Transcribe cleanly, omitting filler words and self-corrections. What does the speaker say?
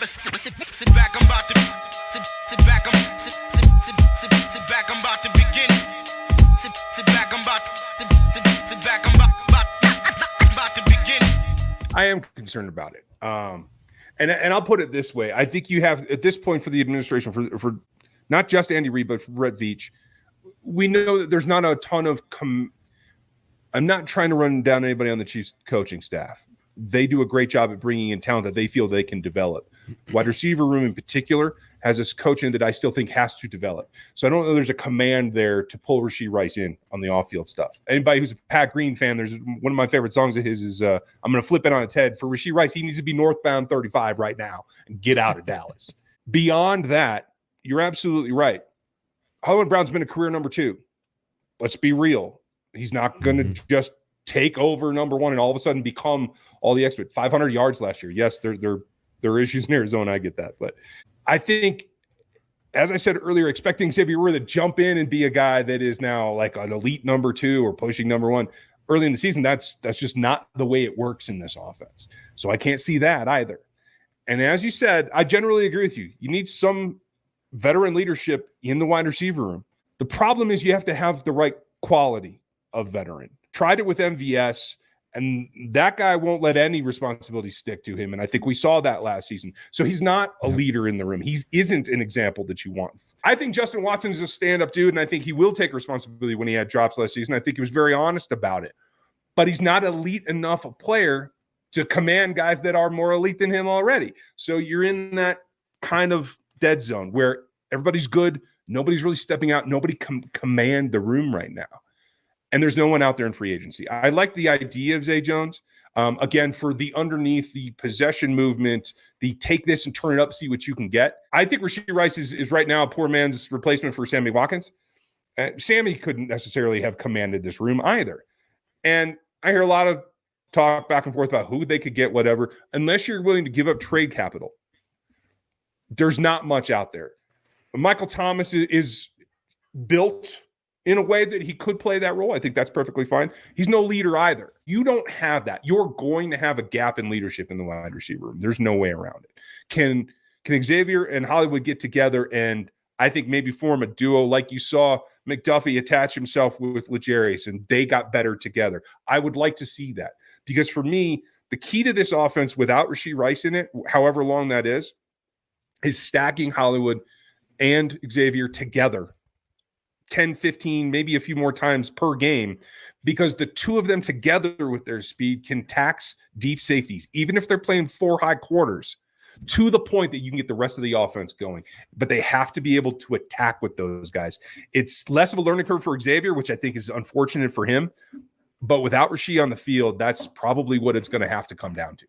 Sit back, I'm about to sit back, sit back, I'm about to begin. Sit back, I'm about sit back, I'm about to begin. I am concerned about it. And I'll put it this way. I think you have, at this point, for the administration, for not just Andy Reid, but for Brett Veach, we know that there's not a ton of I'm not trying to run down anybody on the Chiefs coaching staff. They do a great job at bringing in talent that they feel they can develop. Wide receiver room in particular has this coaching that I still think has to develop. So I don't know there's a command there to pull Rashee Rice in on the off-field stuff. Anybody who's a Pat Green fan, there's one of my favorite songs of his is I'm going to flip it on its head. For Rashee Rice, he needs to be northbound 35 right now and get out of Dallas. Beyond that, you're absolutely right. Hollywood Brown's been a career number 2. Let's be real. He's not going to just take over number 1 and all of a sudden become all the expert. 500 yards last year. Yes, there are issues in Arizona. I get that. But I think, as I said earlier, expecting Xavier Worthy to jump in and be a guy that is now like an elite number 2 or pushing number 1 early in the season, that's just not the way it works in this offense. So I can't see that either. And as you said, I generally agree with you. You need some veteran leadership in the wide receiver room. The problem is you have to have the right quality of veteran. Tried it with MVS, and that guy won't let any responsibility stick to him. And I think we saw that last season. So he's not a leader in the room. He isn't an example that you want. I think Justin Watson is a stand-up dude, and I think he will take responsibility when he had drops last season. I think he was very honest about it. But he's not elite enough a player to command guys that are more elite than him already. So you're in that kind of dead zone where everybody's good, nobody's really stepping out, nobody can command the room right now. And there's no one out there in free agency. I like the idea of Zay Jones. Again, for the underneath, the possession movement, the take this and turn it up, see what you can get. I think Rashee Rice is right now a poor man's replacement for Sammy Watkins. Sammy couldn't necessarily have commanded this room either. And I hear a lot of talk back and forth about who they could get, whatever. Unless you're willing to give up trade capital, there's not much out there. Michael Thomas is built in a way that he could play that role. I think that's perfectly fine. He's no leader either. You don't have that. You're going to have a gap in leadership in the wide receiver room. There's no way around it. Can Xavier and Hollywood get together and I think maybe form a duo like you saw McDuffie attach himself with L'Jarius and they got better together? I would like to see that because for me, the key to this offense without Rashee Rice in it, however long that is stacking Hollywood and Xavier together 10, 15, maybe a few more times per game, because the two of them together with their speed can tax deep safeties, even if they're playing 4 high quarters, to the point that you can get the rest of the offense going. But they have to be able to attack with those guys. It's less of a learning curve for Xavier, which I think is unfortunate for him. But without Rashee on the field, that's probably what it's going to have to come down to.